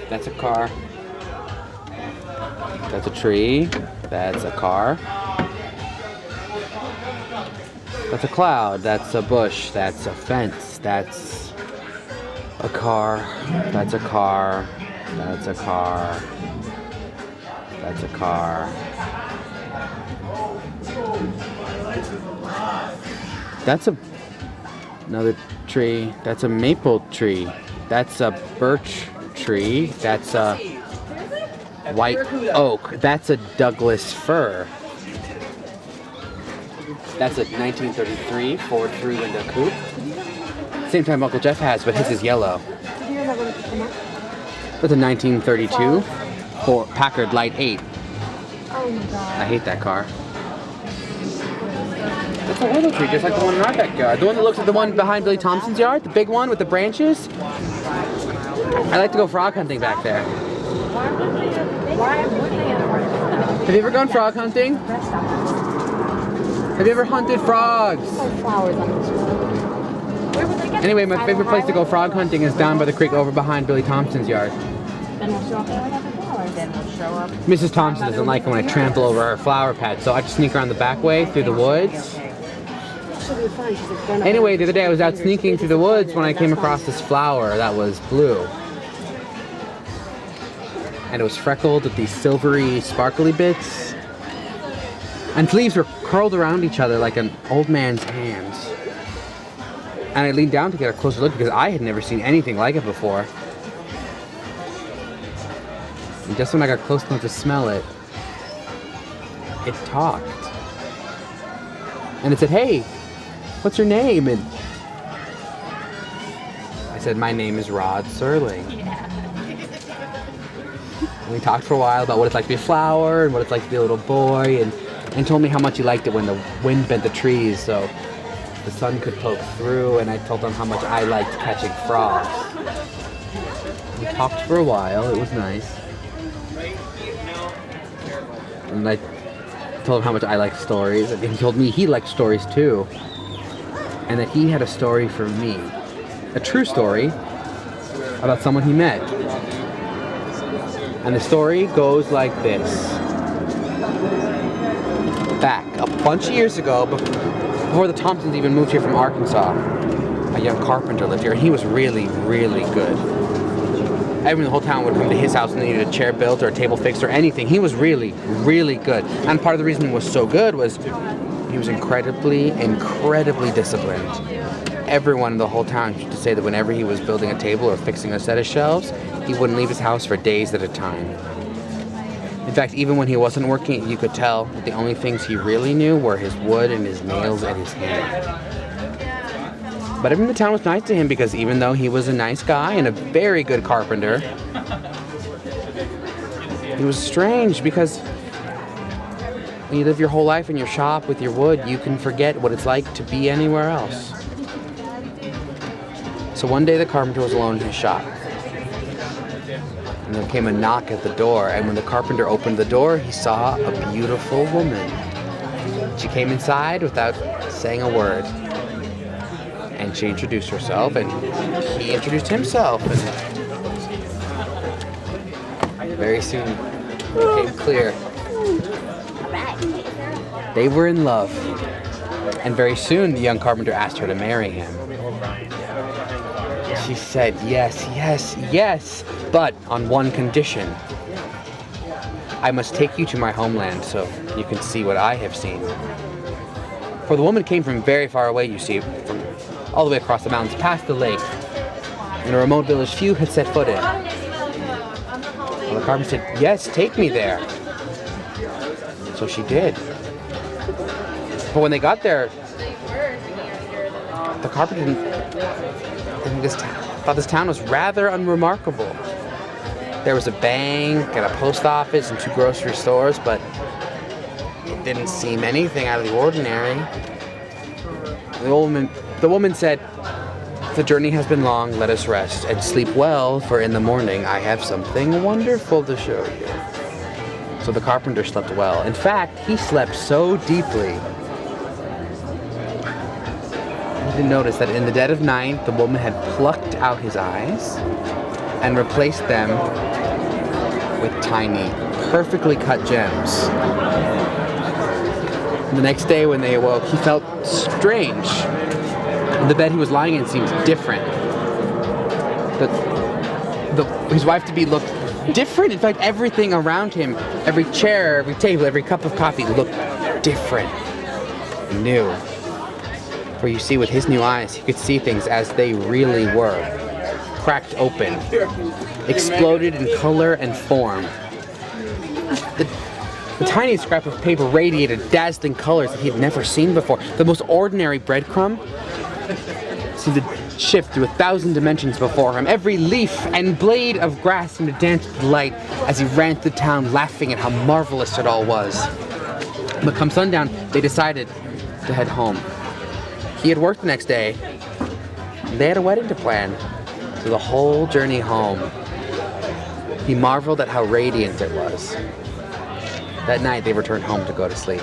That's a car. That's a tree. That's a car. That's a cloud. That's a bush. That's a fence. That's a car. That's a car. That's a car. That's a car. That's another tree. That's a maple tree. That's a birch tree. That's a white oak. That's a Douglas fir. That's a 1933 Ford three-window coupe. Same time Uncle Jeff has, but his is yellow. That's a 1932 Ford Packard Light 8. Oh my god. I hate that car. That's a willow tree, just like the one in our backyard. The one that looks like the one behind Billy Thompson's yard, the big one with the branches. I like to go frog hunting back there. Have you ever gone frog hunting? Have you ever hunted frogs? Anyway, my favorite place to go frog hunting is down by the creek over behind Billy Thompson's yard. Mrs. Thompson doesn't like it when I trample over her flower patch, so I just sneak around the back way through the woods. Anyway, the other day I was out sneaking through the woods when I came across this flower that was blue. And it was freckled with these silvery, sparkly bits. And its leaves were curled around each other like an old man's hands. And I leaned down to get a closer look because I had never seen anything like it before. And just when I got close enough to smell it, it talked. And it said, "Hey, what's your name?" And I said, "My name is Rod Serling." Yeah. And we talked for a while about what it's like to be a flower and what it's like to be a little boy, and told me how much he liked it when the wind bent the trees so the sun could poke through, and I told him how much I liked catching frogs. We talked for a while, it was nice. And I told him how much I liked stories, and he told me he liked stories too. And that he had a story for me. A true story about someone he met. And the story goes like this. Back a bunch of years ago, before the Thompsons even moved here from Arkansas, a young carpenter lived here, and he was really, really good. Everyone in the whole town would come to his house and they needed a chair built or a table fixed or anything. He was really, really good. And part of the reason he was so good was he was incredibly, incredibly disciplined. Everyone in the whole town used to say that whenever he was building a table or fixing a set of shelves, he wouldn't leave his house for days at a time. In fact, even when he wasn't working, you could tell that the only things he really knew were his wood and his nails and his hammer. But everyone in the town was nice to him because even though he was a nice guy and a very good carpenter, he was strange because when you live your whole life in your shop with your wood, you can forget what it's like to be anywhere else. So one day the carpenter was alone in his shop. And there came a knock at the door, and when the carpenter opened the door, he saw a beautiful woman. She came inside without saying a word. And she introduced herself, and he introduced himself. And very soon it became clear they were in love. And very soon the young carpenter asked her to marry him. She said, "Yes, yes, yes, but on one condition. I must take you to my homeland so you can see what I have seen." For the woman came from very far away, you see, from all the way across the mountains, past the lake, in a remote village few had set foot in. Well, the carpenter said, "Yes, take me there." So she did. But when they got there, the carpenter didn't and thought this town was rather unremarkable. There was a bank and a post office and 2 grocery stores, but it didn't seem anything out of the ordinary. The woman said, "The journey has been long, let us rest, and sleep well, for in the morning I have something wonderful to show you." So the carpenter slept well. In fact, he slept so deeply. He didn't notice that in the dead of night, the woman had plucked out his eyes and replaced them with tiny, perfectly cut gems. The next day when they awoke, he felt strange. The bed he was lying in seemed different. His wife-to-be looked different. In fact, everything around him, every chair, every table, every cup of coffee looked different, new. For you see, with his new eyes, he could see things as they really were. Cracked open, exploded in color and form. The tiniest scrap of paper radiated dazzling colors that he had never seen before. The most ordinary breadcrumb seemed to shift through 1,000 dimensions before him. Every leaf and blade of grass seemed to dance with delight as he ran through town laughing at how marvelous it all was. But come sundown, they decided to head home. He had work the next day. They had a wedding to plan. So the whole journey home, he marveled at how radiant it was. That night, they returned home to go to sleep.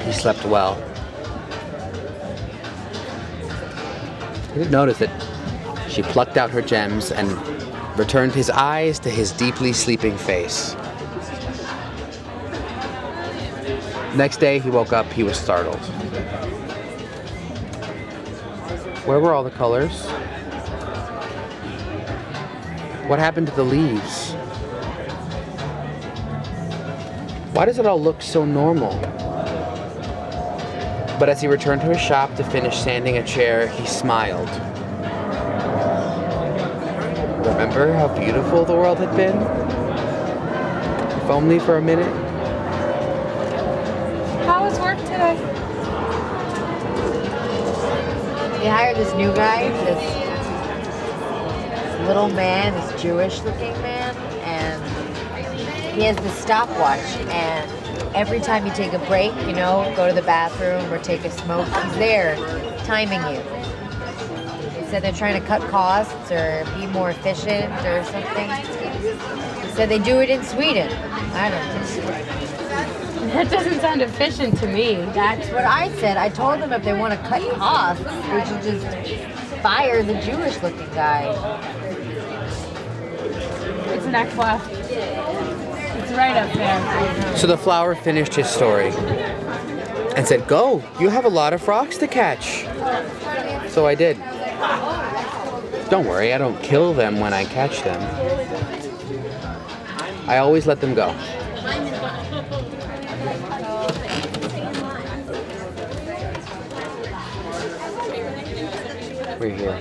He slept well. He didn't notice that she plucked out her gems and returned his eyes to his deeply sleeping face. Next day, he woke up, he was startled. Where were all the colors? What happened to the leaves? Why does it all look so normal? But as he returned to his shop to finish sanding a chair, he smiled. Remember how beautiful the world had been? If only for a minute. How was work today? They hired this new guy, this little man, this Jewish-looking man, and he has this stopwatch, and every time you take a break, go to the bathroom or take a smoke, he's there timing you. He said they're trying to cut costs or be more efficient or something. He said they do it in Sweden. I don't know. That doesn't sound efficient to me. That's what I said. I told them if they want to cut costs, they should just fire the Jewish-looking guy. It's next left. It's right up there. So the flower finished his story and said, "Go, you have a lot of frogs to catch." So I did. Don't worry, I don't kill them when I catch them. I always let them go. We're here.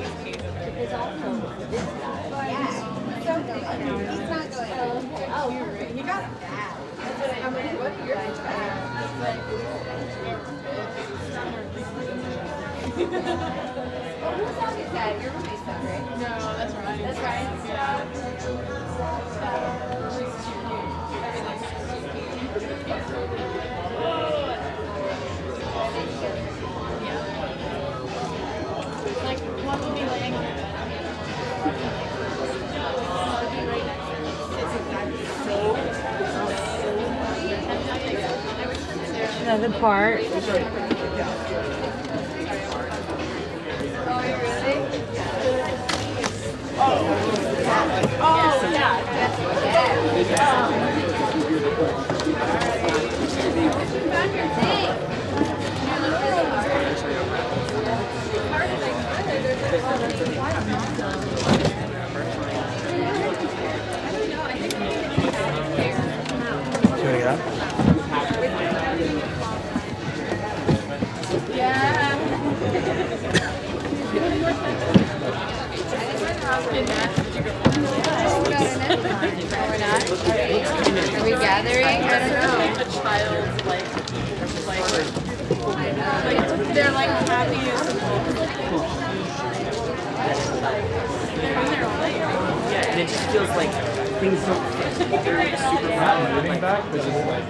Another part. Are we gathering? I don't know. A child, they're like happy as Yeah, and it just feels like things don't fit together super well. Moving back, which is like,